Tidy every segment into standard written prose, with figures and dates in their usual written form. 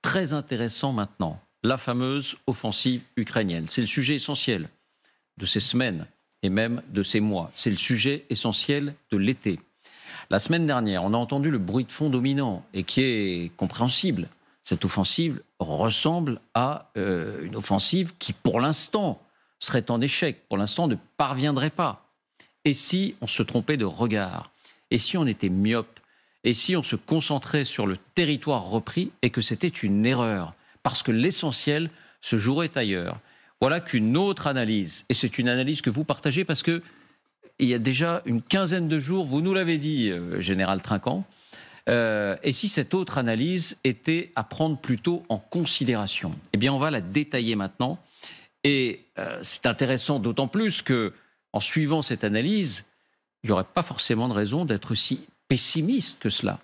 très intéressant maintenant, la fameuse offensive ukrainienne. C'est le sujet essentiel de ces semaines et même de ces mois. C'est le sujet essentiel de l'été. La semaine dernière, on a entendu le bruit de fond dominant et qui est compréhensible. Cette offensive ressemble à une offensive qui, pour l'instant, serait en échec, pour l'instant ne parviendrait pas. Et si on se trompait de regard? Et si on était myope? Et si on se concentrait sur le territoire repris et que c'était une erreur? Parce que l'essentiel se jouerait ailleurs. Voilà qu'une autre analyse, et c'est une analyse que vous partagez parce que il y a déjà une quinzaine de jours, vous nous l'avez dit, Général Trinquant, et si cette autre analyse était à prendre plutôt en considération? Eh bien, on va la détailler maintenant. Et c'est intéressant d'autant plus que, en suivant cette analyse, il n'y aurait pas forcément de raison d'être si pessimiste que cela.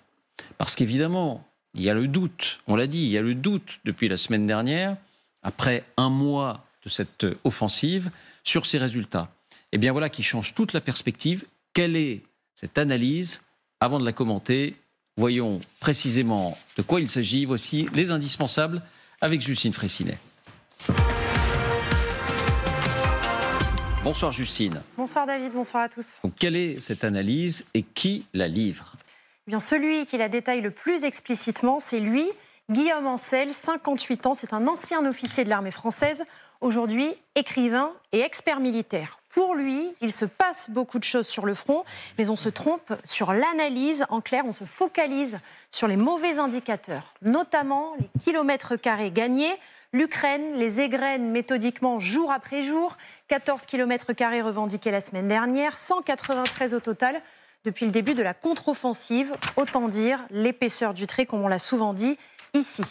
Parce qu'évidemment, il y a le doute, on l'a dit, il y a le doute depuis la semaine dernière, après un mois de cette offensive, sur ces résultats. Eh bien voilà qui change toute la perspective. Quelle est cette analyse? Avant de la commenter, voyons précisément de quoi il s'agit. Voici les indispensables avec Justine Fraissinet. Bonsoir Justine. Bonsoir David, bonsoir à tous. Donc, quelle est cette analyse et qui la livre? Eh bien, celui qui la détaille le plus explicitement, c'est lui, Guillaume Ancel, 58 ans. C'est un ancien officier de l'armée française, aujourd'hui écrivain et expert militaire. Pour lui, il se passe beaucoup de choses sur le front, mais on se trompe sur l'analyse. En clair, on se focalise sur les mauvais indicateurs, notamment les kilomètres carrés gagnés. L'Ukraine les égrène méthodiquement jour après jour. 14 kilomètres carrés revendiqués la semaine dernière, 193 au total depuis le début de la contre-offensive. Autant dire l'épaisseur du trait, comme on l'a souvent dit ici.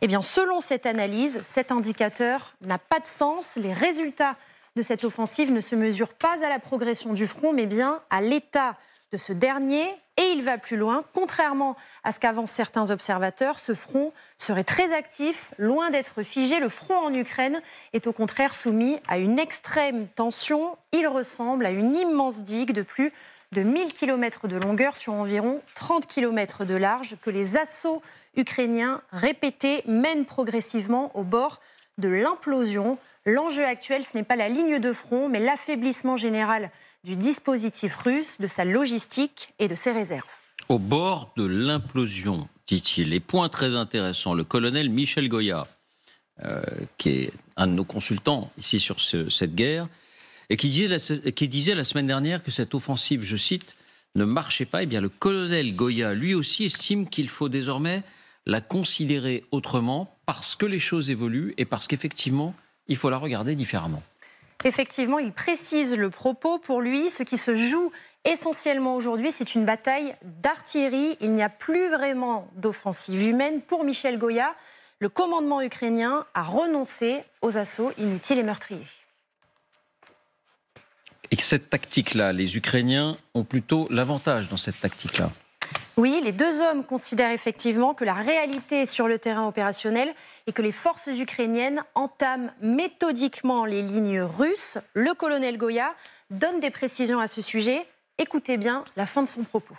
Eh bien, selon cette analyse, cet indicateur n'a pas de sens. Les résultats de cette offensive ne se mesurent pas à la progression du front, mais bien à l'état de ce dernier. Et il va plus loin. Contrairement à ce qu'avancent certains observateurs, ce front serait très actif, loin d'être figé. Le front en Ukraine est au contraire soumis à une extrême tension. Il ressemble à une immense digue de plus de 1000 km de longueur sur environ 30 km de large que les assauts ukrainiens répétés mènent progressivement au bord de l'implosion. L'enjeu actuel, ce n'est pas la ligne de front, mais l'affaiblissement général du dispositif russe, de sa logistique et de ses réserves. Au bord de l'implosion, dit-il. Les points très intéressants. Le colonel Michel Goya, qui est un de nos consultants ici sur cette guerre, et qui disait la semaine dernière que cette offensive, je cite, ne marchait pas. Eh bien, le colonel Goya, lui aussi, estime qu'il faut désormais la considérer autrement parce que les choses évoluent et parce qu'effectivement, il faut la regarder différemment. Effectivement, il précise le propos. Pour lui, ce qui se joue essentiellement aujourd'hui, c'est une bataille d'artillerie. Il n'y a plus vraiment d'offensive humaine. Pour Michel Goya, le commandement ukrainien a renoncé aux assauts inutiles et meurtriers. Et que cette tactique-là, les Ukrainiens ont plutôt l'avantage dans cette tactique-là. Oui, les deux hommes considèrent effectivement que la réalité sur le terrain opérationnel est que les forces ukrainiennes entament méthodiquement les lignes russes. Le colonel Goya donne des précisions à ce sujet. Écoutez bien la fin de son propos.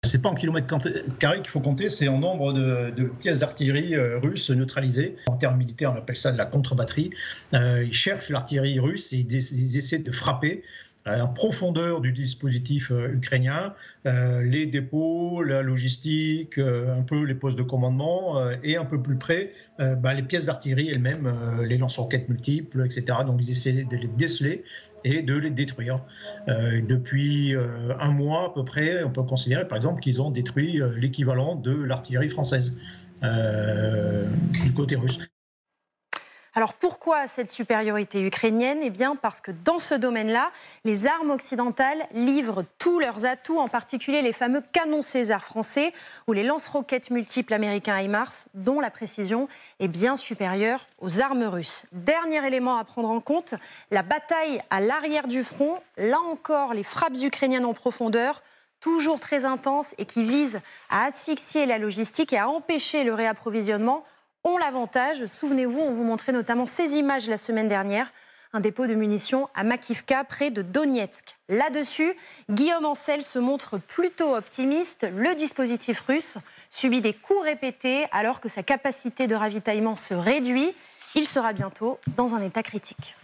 C'est pas en kilomètres carrés qu'il faut compter, c'est en nombre de pièces d'artillerie russes neutralisées. En termes militaires, on appelle ça de la contre-batterie. Ils cherchent l'artillerie russe et ils essaient de frapper en profondeur du dispositif ukrainien, les dépôts, la logistique, un peu les postes de commandement et un peu plus près, les pièces d'artillerie elles-mêmes, les lance-roquettes multiples, etc. Donc ils essaient de les déceler et de les détruire. Depuis un mois à peu près, on peut considérer par exemple qu'ils ont détruit l'équivalent de l'artillerie française du côté russe. Alors pourquoi cette supériorité ukrainienne? Eh bien parce que dans ce domaine-là, les armes occidentales livrent tous leurs atouts, en particulier les fameux canons César français ou les lance-roquettes multiples américains HIMARS, dont la précision est bien supérieure aux armes russes. Dernier élément à prendre en compte, la bataille à l'arrière du front. Là encore, les frappes ukrainiennes en profondeur, toujours très intenses et qui visent à asphyxier la logistique et à empêcher le réapprovisionnement, ont l'avantage. Souvenez-vous, on vous montrait notamment ces images la semaine dernière. un dépôt de munitions à Makivka, près de Donetsk. Là-dessus, Guillaume Ancel se montre plutôt optimiste. Le dispositif russe subit des coups répétés alors que sa capacité de ravitaillement se réduit. Il sera bientôt dans un état critique.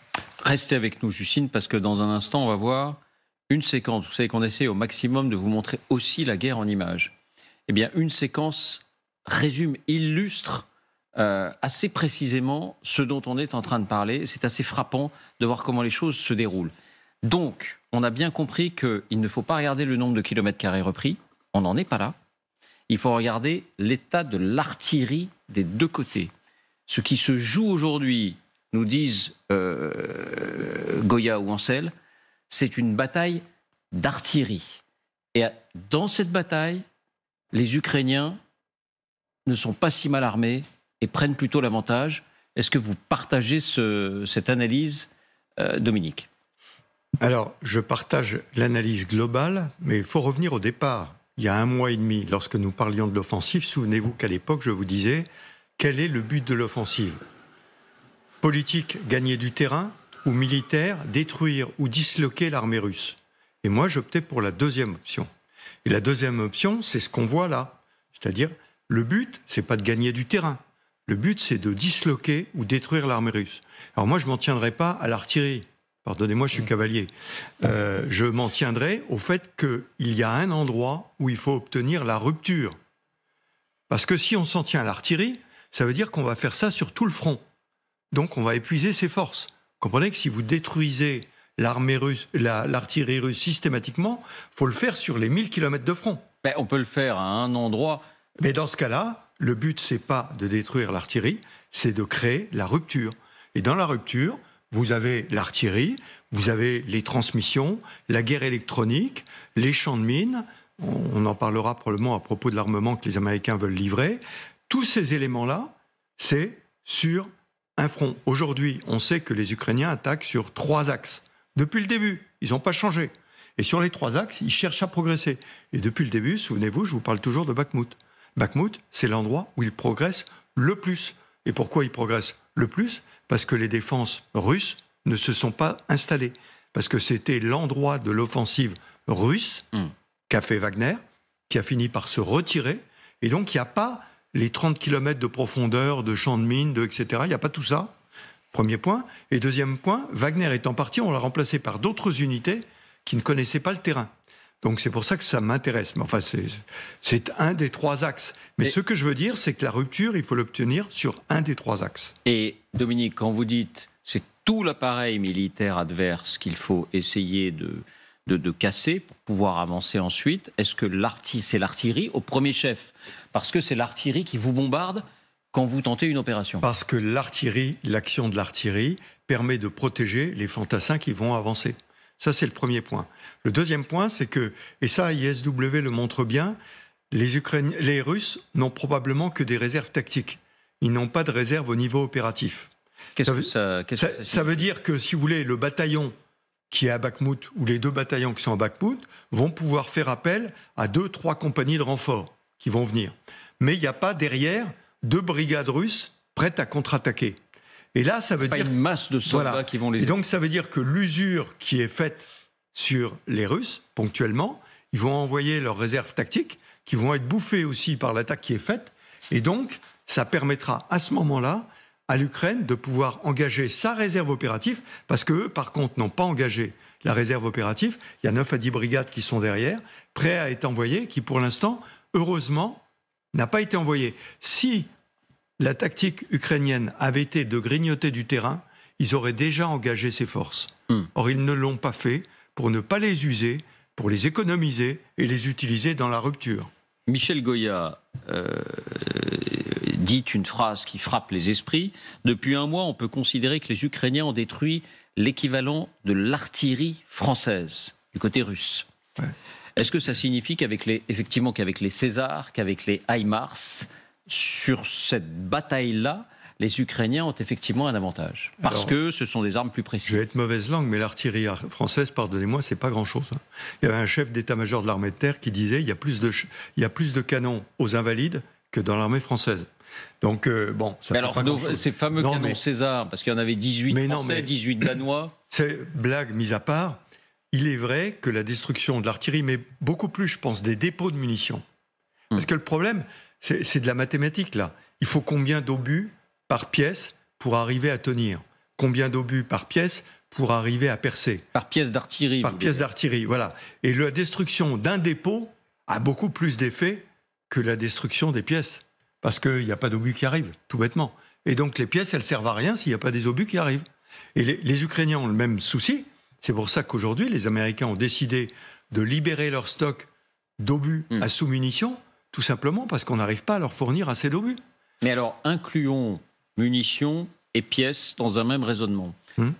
Restez avec nous, Justine, parce que dans un instant, on va voir une séquence. Vous savez qu'on essaie au maximum de vous montrer aussi la guerre en images. Eh bien, une séquence résume, illustre assez précisément ce dont on est en train de parler. C'est assez frappant de voir comment les choses se déroulent. Donc, on a bien compris qu'il ne faut pas regarder le nombre de kilomètres carrés repris. On n'en est pas là. Il faut regarder l'état de l'artillerie des deux côtés. Ce qui se joue aujourd'hui, nous disent Goya ou Ancel, c'est une bataille d'artillerie. Et dans cette bataille, les Ukrainiens ne sont pas si mal armés et prennent plutôt l'avantage. Est-ce que vous partagez cette analyse, Dominique ? Alors, je partage l'analyse globale, mais il faut revenir au départ. Il y a 1 mois et demi, lorsque nous parlions de l'offensive, souvenez-vous qu'à l'époque, je vous disais, quel est le but de l'offensive ? Politique, gagner du terrain, ou militaire, détruire ou disloquer l'armée russe. Et moi, j'optais pour la deuxième option. Et la deuxième option, c'est ce qu'on voit là. C'est-à-dire, le but, c'est pas de gagner du terrain. Le but, c'est de disloquer ou détruire l'armée russe. Alors moi, je m'en tiendrai pas à l'artillerie. Pardonnez-moi, je suis cavalier. Je m'en tiendrai au fait qu'il y a un endroit où il faut obtenir la rupture. Parce que si on s'en tient à l'artillerie, ça veut dire qu'on va faire ça sur tout le front. Donc on va épuiser ses forces. Vous comprenez que si vous détruisez l'armée russe, l'artillerie russe systématiquement, il faut le faire sur les 1000 km de front. Ben, on peut le faire à un endroit. Mais dans ce cas-là, le but, c'est pas de détruire l'artillerie, c'est de créer la rupture. Et dans la rupture, vous avez l'artillerie, vous avez les transmissions, la guerre électronique, les champs de mines. On en parlera probablement à propos de l'armement que les Américains veulent livrer. Tous ces éléments-là, c'est sur un front. Aujourd'hui, on sait que les Ukrainiens attaquent sur 3 axes. Depuis le début, ils n'ont pas changé. Et sur les 3 axes, ils cherchent à progresser. Et depuis le début, souvenez-vous, je vous parle toujours de Bakhmout. Bakhmout, c'est l'endroit où ils progressent le plus. Et pourquoi ils progressent le plus ? Parce que les défenses russes ne se sont pas installées. Parce que c'était l'endroit de l'offensive russe qu'a fait Wagner, qui a fini par se retirer. Et donc, il n'y a pas les 30 km de profondeur, de champs de mines, etc. Il n'y a pas tout ça. Premier point. Et deuxième point, Wagner étant parti, on l'a remplacé par d'autres unités qui ne connaissaient pas le terrain. Donc c'est pour ça que ça m'intéresse. Mais enfin, c'est un des 3 axes. Mais ce que je veux dire, c'est que la rupture, il faut l'obtenir sur un des 3 axes. Et Dominique, quand vous dites c'est tout l'appareil militaire adverse qu'il faut essayer de casser pour pouvoir avancer ensuite, est-ce que c'est l'artillerie au premier chef ? Parce que c'est l'artillerie qui vous bombarde quand vous tentez une opération. Parce que l'artillerie, l'action de l'artillerie, permet de protéger les fantassins qui vont avancer. Ça, c'est le premier point. Le deuxième point, c'est que, et ça, ISW le montre bien, les Russes n'ont probablement que des réserves tactiques. Ils n'ont pas de réserve au niveau opératif. Ça veut dire que, si vous voulez, le bataillon qui est à Bakhmout, ou les 2 bataillons qui sont à Bakhmout, vont pouvoir faire appel à 2-3 compagnies de renfort qui vont venir. Mais il n'y a pas derrière 2 brigades russes prêtes à contre-attaquer. Et là, ça veut dire... Pas une masse de soldats qui vont les... Et donc, ça veut dire que l'usure qui est faite sur les Russes, ponctuellement, ils vont envoyer leurs réserves tactiques, qui vont être bouffées aussi par l'attaque qui est faite. Et donc, ça permettra à ce moment-là à l'Ukraine de pouvoir engager sa réserve opérative, parce qu'eux, par contre, n'ont pas engagé la réserve opérative. Il y a 9 à 10 brigades qui sont derrière, prêts à être envoyées, qui, pour l'instant, heureusement, n'a pas été envoyée. Si la tactique ukrainienne avait été de grignoter du terrain, ils auraient déjà engagé ces forces. Or, ils ne l'ont pas fait pour ne pas les user, pour les économiser et les utiliser dans la rupture. Michel Goya dit une phrase qui frappe les esprits. Depuis 1 mois, on peut considérer que les Ukrainiens ont détruit l'équivalent de l'artillerie française, du côté russe. Ouais. Est-ce que ça signifie qu'avec les Césars, qu'avec les HIMARS, sur cette bataille-là, les Ukrainiens ont effectivement un avantage. Parce que ce sont des armes plus précises. Je vais être mauvaise langue, mais l'artillerie française, pardonnez-moi, c'est pas grand-chose. Il y avait un chef d'état-major de l'armée de terre qui disait il y a plus de canons aux Invalides que dans l'armée française. Donc, bon, ça mais fait alors, pas grand-chose. ces fameux Non, canons mais- César, parce qu'il y en avait 18 Français, 18 Danois. C'est blague mise à part. Il est vrai que la destruction de l'artillerie, mais beaucoup plus, je pense, des dépôts de munitions. Parce que le problème, c'est de la mathématique, là. Il faut combien d'obus par pièce pour arriver à tenir? Combien d'obus par pièce pour arriver à percer? Par pièce d'artillerie. Par pièce d'artillerie, voilà. Et la destruction d'un dépôt a beaucoup plus d'effet que la destruction des pièces. Parce qu'il n'y a pas d'obus qui arrivent, tout bêtement. Et donc les pièces, elles servent à rien s'il n'y a pas des obus qui arrivent. Et les Ukrainiens ont le même souci. C'est pour ça qu'aujourd'hui, les Américains ont décidé de libérer leur stock d'obus à sous-munitions, tout simplement parce qu'on n'arrive pas à leur fournir assez d'obus. Mais alors, incluons munitions et pièces dans un même raisonnement.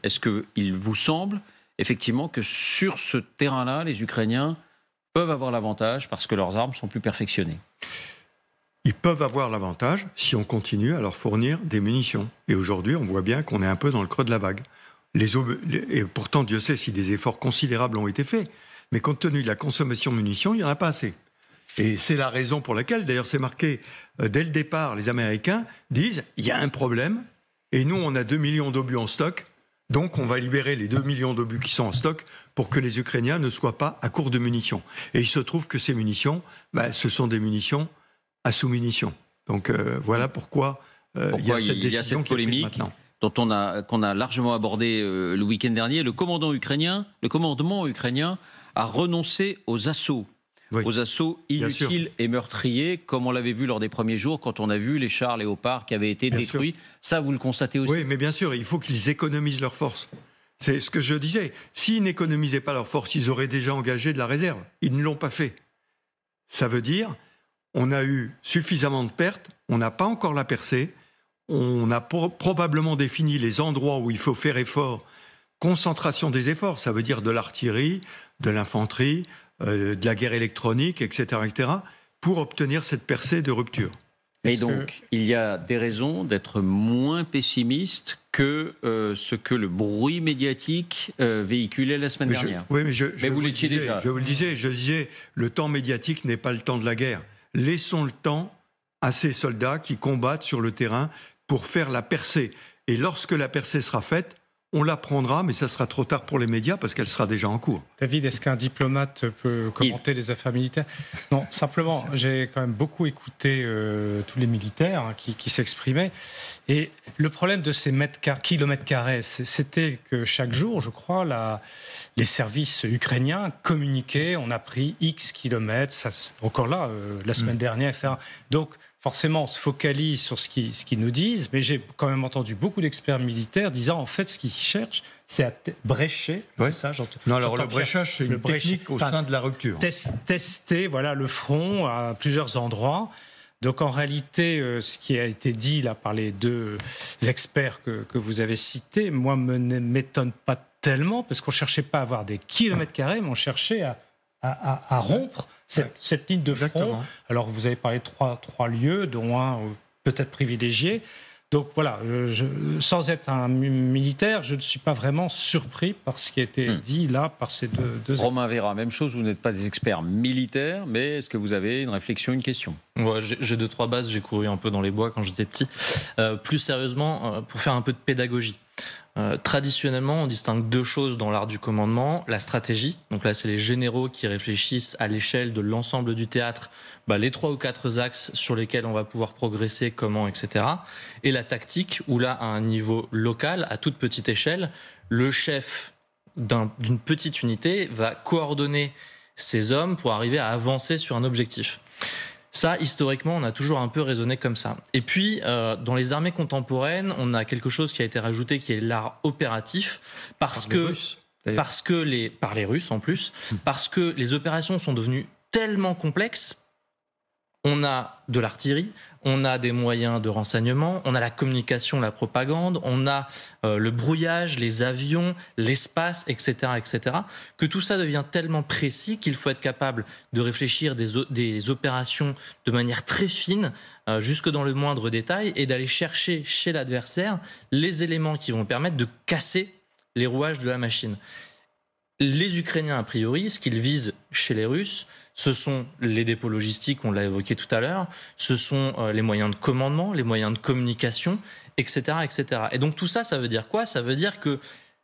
Est-ce qu'il vous semble, effectivement, que sur ce terrain-là, les Ukrainiens peuvent avoir l'avantage parce que leurs armes sont plus perfectionnées? Ils peuvent avoir l'avantage si on continue à leur fournir des munitions. Et aujourd'hui, on voit bien qu'on est un peu dans le creux de la vague. Et pourtant, Dieu sait si des efforts considérables ont été faits. Mais compte tenu de la consommation de munitions, il n'y en a pas assez. Et c'est la raison pour laquelle, d'ailleurs, c'est marqué dès le départ, les Américains disent il y a un problème, et nous, on a 2 millions d'obus en stock, donc on va libérer les 2 millions d'obus qui sont en stock pour que les Ukrainiens ne soient pas à court de munitions. Et il se trouve que ces munitions, ce sont des munitions à sous-munitions. Donc voilà pourquoi il y a cette décision qui est prise maintenant. Qu'on a largement abordé le week-end dernier. Le commandement ukrainien a renoncé aux assauts. Oui, aux assauts inutiles et meurtriers, comme on l'avait vu lors des premiers jours, quand on a vu les chars Léopard qui avaient été détruits. Ça, vous le constatez aussi? Oui, mais bien sûr, il faut qu'ils économisent leurs forces. C'est ce que je disais. S'ils n'économisaient pas leurs forces, ils auraient déjà engagé de la réserve. Ils ne l'ont pas fait. Ça veut dire, on a eu suffisamment de pertes, on n'a pas encore la percée, on a probablement défini les endroits où il faut faire effort, concentration des efforts, ça veut dire de l'artillerie, de l'infanterie, de la guerre électronique, etc., pour obtenir cette percée de rupture. Et donc, il y a des raisons d'être moins pessimiste que ce que le bruit médiatique véhiculait la semaine dernière. Oui, mais vous l'étiez déjà. Je vous le disais, le temps médiatique n'est pas le temps de la guerre. Laissons le temps à ces soldats qui combattent sur le terrain pour faire la percée. Et lorsque la percée sera faite, on la prendra, mais ça sera trop tard pour les médias parce qu'elle sera déjà en cours. David, est-ce qu'un diplomate peut commenter les affaires militaires? Non, simplement, j'ai quand même beaucoup écouté tous les militaires qui s'exprimaient. Et le problème de ces kilomètres carrés, c'était que chaque jour, je crois, les services ukrainiens communiquaient, on a pris X kilomètres, encore là, la semaine dernière, etc. Donc, forcément, on se focalise sur ce qu'ils nous disent, mais j'ai quand même entendu beaucoup d'experts militaires disant, en fait, ce qu'ils cherchent, c'est à brécher. Ouais. C'est ça, non, alors le bréchage, c'est une technique au sein de la rupture. Tester le front à plusieurs endroits. Donc, en réalité, ce qui a été dit là par les deux experts que vous avez cités, moi, ne m'étonne pas tellement, parce qu'on ne cherchait pas à avoir des kilomètres carrés, mais on cherchait à rompre cette ligne de front. Exactement. Alors, vous avez parlé de trois lieux, dont un peut-être privilégié. Donc voilà, sans être un militaire, je ne suis pas vraiment surpris par ce qui a été dit là par ces deux Romain Vera, même chose, vous n'êtes pas des experts militaires, mais est-ce que vous avez une réflexion, une question? Ouais, j'ai 2-3 bases, j'ai couru un peu dans les bois quand j'étais petit. Plus sérieusement, pour faire un peu de pédagogie. Traditionnellement, on distingue deux choses dans l'art du commandement. La stratégie, donc là c'est les généraux qui réfléchissent à l'échelle de l'ensemble du théâtre, les 3 ou 4 axes sur lesquels on va pouvoir progresser, comment, etc. Et la tactique, où là à un niveau local, à toute petite échelle, le chef d'une petite unité va coordonner ses hommes pour arriver à avancer sur un objectif. Ça, historiquement, on a toujours un peu raisonné comme ça. Et puis, dans les armées contemporaines, on a quelque chose qui a été rajouté, qui est l'art opératif, par les Russes en plus, parce que les opérations sont devenues tellement complexes. On a de l'artillerie, on a des moyens de renseignement, on a la communication, la propagande, on a le brouillage, les avions, l'espace, etc., que tout ça devient tellement précis qu'il faut être capable de réfléchir des opérations de manière très fine, jusque dans le moindre détail, et d'aller chercher chez l'adversaire les éléments qui vont permettre de casser les rouages de la machine. les Ukrainiens, a priori, ce qu'ils visent chez les Russes, ce sont les dépôts logistiques, on l'a évoqué tout à l'heure, ce sont les moyens de commandement, les moyens de communication, etc., etc. Et donc tout ça, ça veut dire quoi? Ça veut dire que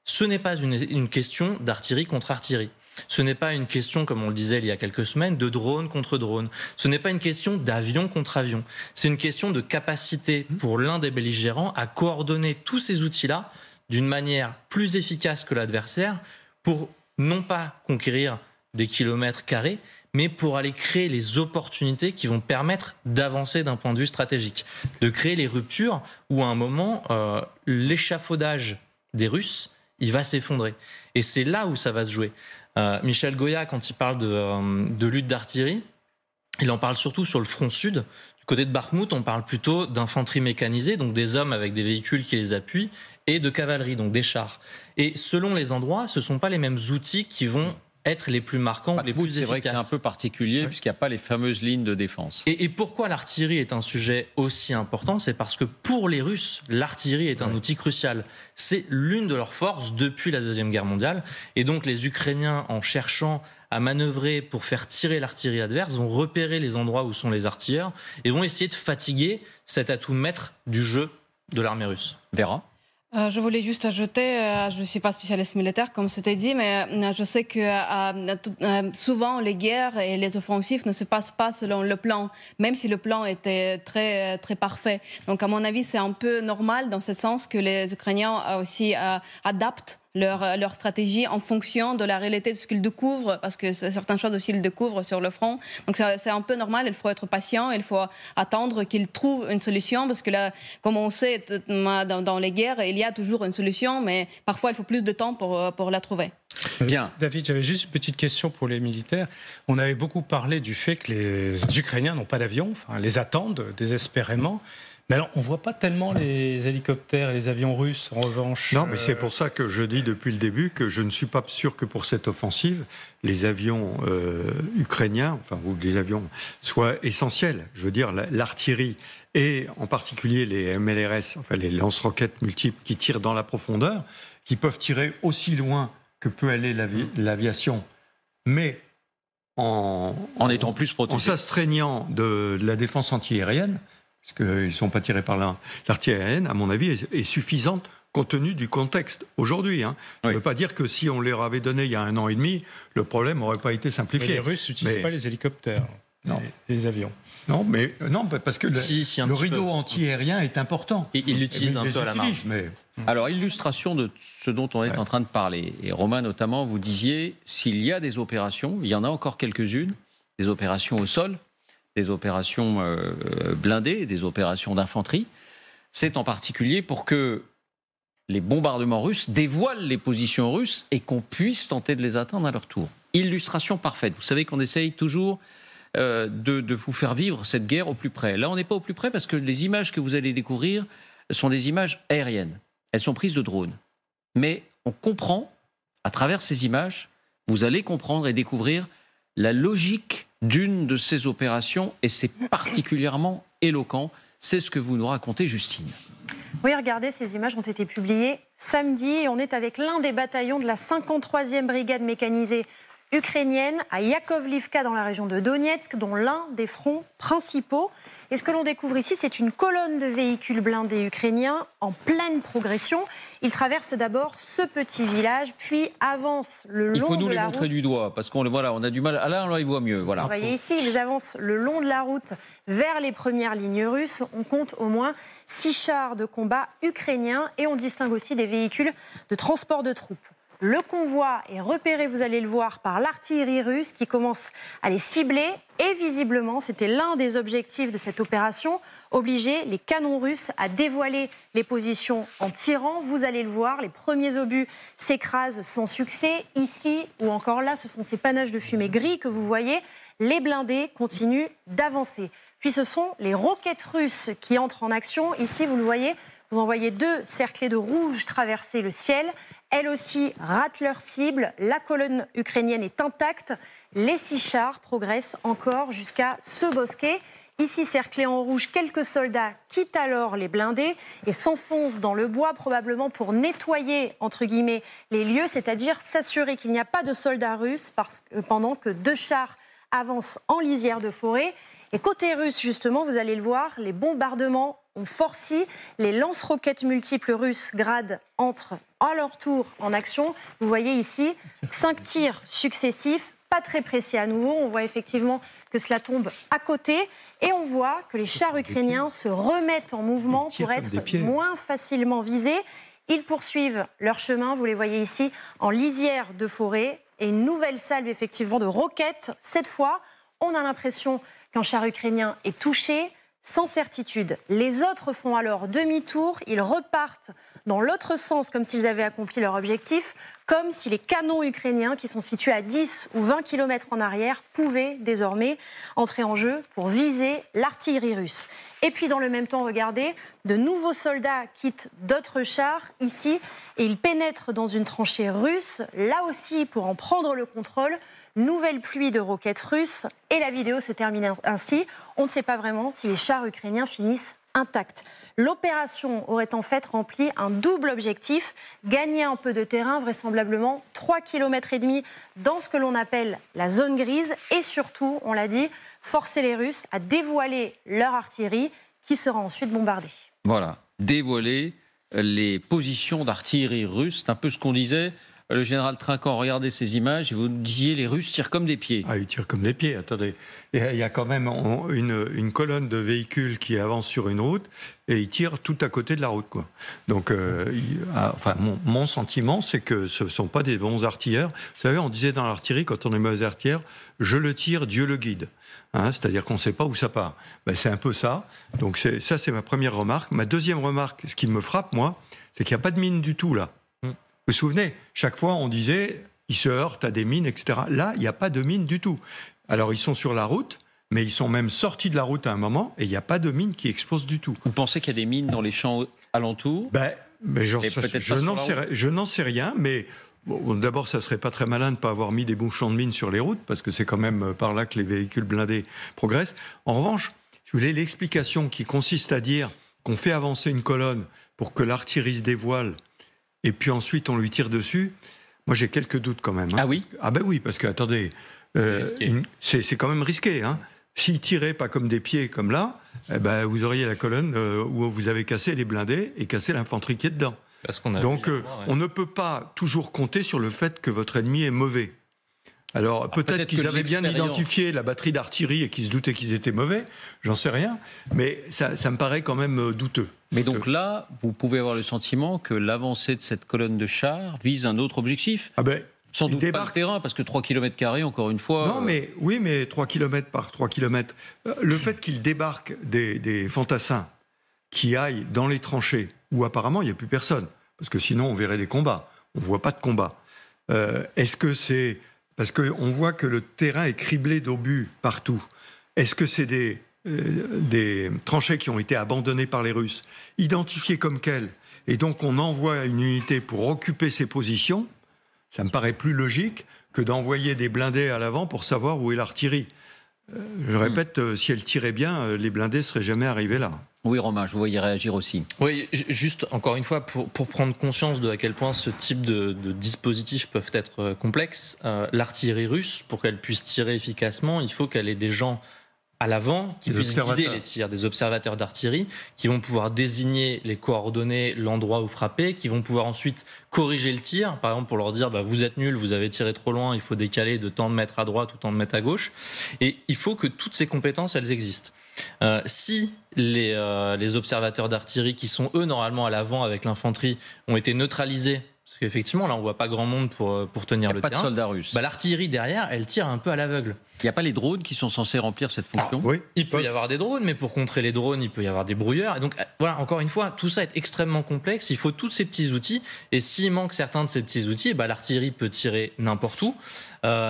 ce n'est pas une question d'artillerie contre artillerie. Ce n'est pas une question, comme on le disait il y a quelques semaines, de drone contre drone. Ce n'est pas une question d'avion contre avion. C'est une question de capacité pour l'un des belligérants à coordonner tous ces outils-là d'une manière plus efficace que l'adversaire pour non pas conquérir des kilomètres carrés, mais pour aller créer les opportunités qui vont permettre d'avancer d'un point de vue stratégique, de créer les ruptures où à un moment, l'échafaudage des Russes, il va s'effondrer. Et c'est là où ça va se jouer. Michel Goya, quand il parle de lutte d'artillerie, il en parle surtout sur le front sud. Du côté de Bakhmout, on parle plutôt d'infanterie mécanisée, donc des hommes avec des véhicules qui les appuient, et de cavalerie, donc des chars. Et selon les endroits, ce ne sont pas les mêmes outils qui vont être les plus marquants, les plus efficaces. C'est vrai que c'est un peu particulier puisqu'il n'y a pas les fameuses lignes de défense. Et pourquoi l'artillerie est un sujet aussi important? C'est parce que pour les Russes, l'artillerie est un outil crucial. C'est l'une de leurs forces depuis la Deuxième Guerre mondiale. Et donc les Ukrainiens, en cherchant à manœuvrer pour faire tirer l'artillerie adverse, vont repérer les endroits où sont les artilleurs et vont essayer de fatiguer cet atout maître du jeu de l'armée russe. Vera? Je voulais juste ajouter, je ne suis pas spécialiste militaire comme c'était dit, mais je sais que souvent les guerres et les offensives ne se passent pas selon le plan, même si le plan était très, très parfait. Donc à mon avis, c'est un peu normal dans ce sens que les Ukrainiens aussi adaptent leur stratégie en fonction de la réalité de ce qu'ils découvrent, parce que certaines choses aussi ils découvrent sur le front. Donc c'est un peu normal, il faut être patient, il faut attendre qu'ils trouvent une solution, parce que là, comme on sait, dans les guerres, il y a toujours une solution, mais parfois il faut plus de temps pour la trouver. Bien. David, j'avais juste une petite question pour les militaires. On avait beaucoup parlé du fait que les Ukrainiens n'ont pas d'avion, enfin, les attendent désespérément. Mais alors, on ne voit pas tellement les hélicoptères et les avions russes, en revanche. Non, mais c'est pour ça que je dis depuis le début que je ne suis pas sûr que pour cette offensive, les avions ukrainiens, ou les avions, soient essentiels. Je veux dire, l'artillerie et en particulier les MLRS, enfin les lance-roquettes multiples qui tirent dans la profondeur, qui peuvent tirer aussi loin que peut aller l'aviation, mais en étant plus protégés. En s'astreignant de la défense antiaérienne, parce qu'ils ne sont pas tirés par l'artillerie aérienne, à mon avis, est suffisante compte tenu du contexte aujourd'hui. Hein. Ça ne veut pas dire que si on leur avait donné il y a 1 an et demi, le problème n'aurait pas été simplifié. Mais les Russes n'utilisent pas les hélicoptères, les avions. Non, parce que le rideau anti-aérien est important. Et ils l'utilisent un peu à la marge. Alors, illustration de ce dont on est en train de parler. Et Romain, notamment, vous disiez, s'il y a des opérations, il y en a encore quelques-unes, des opérations au sol, des opérations blindées, des opérations d'infanterie, c'est en particulier pour que les bombardements russes dévoilent les positions russes et qu'on puisse tenter de les atteindre à leur tour. Illustration parfaite. Vous savez qu'on essaye toujours de vous faire vivre cette guerre au plus près. Là, on n'est pas au plus près parce que les images que vous allez découvrir sont des images aériennes. Elles sont prises de drones. Mais on comprend, à travers ces images, vous allez comprendre et découvrir la logique d'une de ces opérations, et c'est particulièrement éloquent. C'est ce que vous nous racontez, Justine. Oui, regardez, ces images ont été publiées samedi, et on est avec l'un des bataillons de la 53e brigade mécanisée ukrainienne à Yakovlivka dans la région de Donetsk, dont l'un des fronts principaux. Et ce que l'on découvre ici, c'est une colonne de véhicules blindés ukrainiens en pleine progression. Ils traversent d'abord ce petit village, puis avancent le long de la route. Il faut nous les montrer du doigt, parce qu'on on a du mal. Là, on les voit mieux. Voilà. Vous voyez ici, ils avancent le long de la route vers les premières lignes russes. On compte au moins 6 chars de combat ukrainiens et on distingue aussi des véhicules de transport de troupes. Le convoi est repéré, vous allez le voir, par l'artillerie russe qui commence à les cibler. Et visiblement, c'était l'un des objectifs de cette opération, obliger les canons russes à dévoiler les positions en tirant. Vous allez le voir, les premiers obus s'écrasent sans succès. Ici ou encore là, ce sont ces panaches de fumée gris que vous voyez. Les blindés continuent d'avancer. Puis ce sont les roquettes russes qui entrent en action. Ici, vous le voyez, vous en voyez 2 cerclés de rouge traverser le ciel. Elles aussi ratent leur cible. La colonne ukrainienne est intacte. Les 6 chars progressent encore jusqu'à ce bosquet. Ici, cerclés en rouge, quelques soldats quittent alors les blindés et s'enfoncent dans le bois, probablement pour nettoyer, entre guillemets, les lieux, c'est-à-dire s'assurer qu'il n'y a pas de soldats russes pendant que 2 chars avancent en lisière de forêt. Et côté russe, justement, vous allez le voir, les bombardements ont forci. Les lance-roquettes multiples russes Grad entrent à leur tour en action. Vous voyez ici 5 tirs successifs, pas très précis à nouveau. On voit effectivement que cela tombe à côté. Et on voit que les chars ukrainiens se remettent en mouvement pour être moins facilement visés. Ils poursuivent leur chemin, vous les voyez ici, en lisière de forêt. Et une nouvelle salve, effectivement, de roquettes. Cette fois, on a l'impression qu'un char ukrainien est touché, sans certitude. Les autres font alors demi-tour, ils repartent dans l'autre sens comme s'ils avaient accompli leur objectif, comme si les canons ukrainiens qui sont situés à 10 ou 20 km en arrière pouvaient désormais entrer en jeu pour viser l'artillerie russe. Et puis dans le même temps, regardez, de nouveaux soldats quittent d'autres chars ici et ils pénètrent dans une tranchée russe, là aussi pour en prendre le contrôle. Nouvelle pluie de roquettes russes et la vidéo se termine ainsi. On ne sait pas vraiment si les chars ukrainiens finissent intacts. L'opération aurait en fait rempli un double objectif, gagner un peu de terrain, vraisemblablement 3,5 km dans ce que l'on appelle la zone grise et surtout, on l'a dit, forcer les Russes à dévoiler leur artillerie qui sera ensuite bombardée. Voilà, dévoiler les positions d'artillerie russe, c'est un peu ce qu'on disait. Le général Trinquant, regardez ces images et vous disiez les Russes tirent comme des pieds. Ah, ils tirent comme des pieds, attendez. Il y a quand même une colonne de véhicules qui avance sur une route et ils tirent tout à côté de la route, quoi. Donc, mon sentiment, c'est que ce ne sont pas des bons artilleurs. Vous savez, on disait dans l'artillerie, quand on est mauvais artilleur, je le tire, Dieu le guide. Hein, c'est-à-dire qu'on ne sait pas où ça part. Ben, c'est un peu ça. Donc ça, c'est ma première remarque. Ma deuxième remarque, ce qui me frappe, moi, c'est qu'il n'y a pas de mine du tout, là. Vous vous souvenez, chaque fois, on disait, ils se heurtent à des mines, etc. Là, il n'y a pas de mine du tout. Alors, ils sont sur la route, mais ils sont même sortis de la route à un moment, et il n'y a pas de mine qui explose du tout. Vous pensez qu'il y a des mines dans les champs alentours ? Je n'en sais rien, mais bon, d'abord, ça ne serait pas très malin de ne pas avoir mis des bouchons de mine sur les routes, parce que c'est quand même par là que les véhicules blindés progressent. En revanche, si vous voulez, l'explication qui consiste à dire qu'on fait avancer une colonne pour que l'artillerie se dévoile, et puis ensuite on lui tire dessus, moi j'ai quelques doutes quand même. Hein, ah oui ? Oui, parce que, attendez, c'est quand même risqué. Hein. S'ils tiraient pas comme des pieds, comme là, vous auriez la colonne où vous avez cassé les blindés et cassé l'infanterie qui est dedans. Donc on ne peut pas toujours compter sur le fait que votre ennemi est mauvais. Alors peut-être qu'ils avaient bien identifié la batterie d'artillerie et qu'ils se doutaient qu'ils étaient mauvais, j'en sais rien, mais ça me paraît quand même douteux. Mais donc là, vous pouvez avoir le sentiment que l'avancée de cette colonne de chars vise un autre objectif. Sans doute pas le terrain, parce que 3 km², encore une fois... Non, mais 3 km par 3 km. Le fait qu'ils débarquent des fantassins qui aillent dans les tranchées, où apparemment il n'y a plus personne, parce que sinon on verrait des combats. On ne voit pas de combat. Est-ce que c'est... Parce qu'on voit que le terrain est criblé d'obus partout. Est-ce que c'est des tranchées qui ont été abandonnées par les Russes, identifiées comme quelles, et donc on envoie une unité pour occuper ces positions? Ça me paraît plus logique que d'envoyer des blindés à l'avant pour savoir où est l'artillerie. Je répète, si elle tirait bien, les blindés ne seraient jamais arrivés là. Oui, Romain, je vous voyais réagir aussi. Oui, juste encore une fois, pour prendre conscience de à quel point ce type de dispositifs peuvent être complexes, l'artillerie russe, pour qu'elle puisse tirer efficacement, il faut qu'elle ait des gens à l'avant qui puissent guider les tirs, des observateurs d'artillerie qui vont pouvoir désigner les coordonnées, l'endroit où frapper, qui vont pouvoir ensuite corriger le tir, par exemple pour leur dire vous êtes nuls, vous avez tiré trop loin, il faut décaler de tant de mètres à droite ou tant de mètres à gauche. Et il faut que toutes ces compétences, elles existent. Si les observateurs d'artillerie qui sont eux normalement à l'avant avec l'infanterie ont été neutralisés, parce qu'effectivement là on voit pas grand monde pour tenir le terrain. Il n'y a pas de soldats russes. L'artillerie derrière, elle tire un peu à l'aveugle. Il n'y a pas les drones qui sont censés remplir cette fonction? Oui. Il peut y avoir des drones, mais pour contrer les drones, il peut y avoir des brouilleurs. Et donc, voilà, encore une fois, tout ça est extrêmement complexe. Il faut tous ces petits outils. Et s'il manque certains de ces petits outils, l'artillerie peut tirer n'importe où.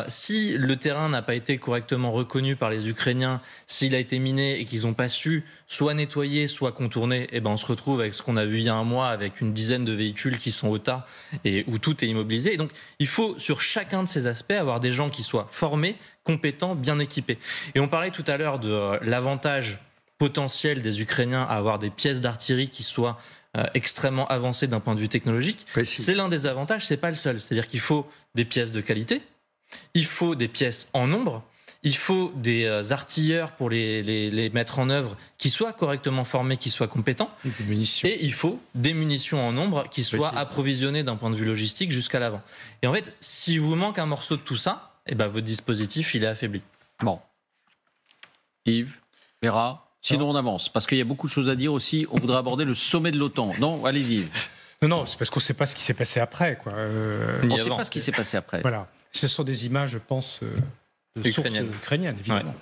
Si le terrain n'a pas été correctement reconnu par les Ukrainiens, s'il a été miné et qu'ils n'ont pas su soit nettoyés, soit contournés, et ben on se retrouve avec ce qu'on a vu il y a un mois, avec une dizaine de véhicules qui sont au tas et où tout est immobilisé. Et donc, il faut sur chacun de ces aspects avoir des gens qui soient formés, compétents, bien équipés. Et on parlait tout à l'heure de l'avantage potentiel des Ukrainiens à avoir des pièces d'artillerie qui soient extrêmement avancées d'un point de vue technologique. Précis. C'est l'un des avantages, c'est pas le seul. C'est-à-dire qu'il faut des pièces de qualité, il faut des pièces en nombre, il faut des artilleurs pour les mettre en œuvre qui soient correctement formés, qui soient compétents. Et des munitions. Et il faut des munitions en nombre qui soient Précis. approvisionnées d'un point de vue logistique jusqu'à l'avant. Et en fait, si vous manque un morceau de tout ça, eh ben votre dispositif, il est affaibli. Bon. Yves, Vera, sinon on avance, parce qu'il y a beaucoup de choses à dire aussi. On voudrait aborder le sommet de l'OTAN. Non, allez-y, Yves. Non, c'est parce qu'on ne sait pas ce qui s'est passé après, quoi. On ne sait avant. pas ce qui s'est passé après. Voilà. Ce sont des images, je pense, de sources Ukrainiennes. ukrainiennes, évidemment.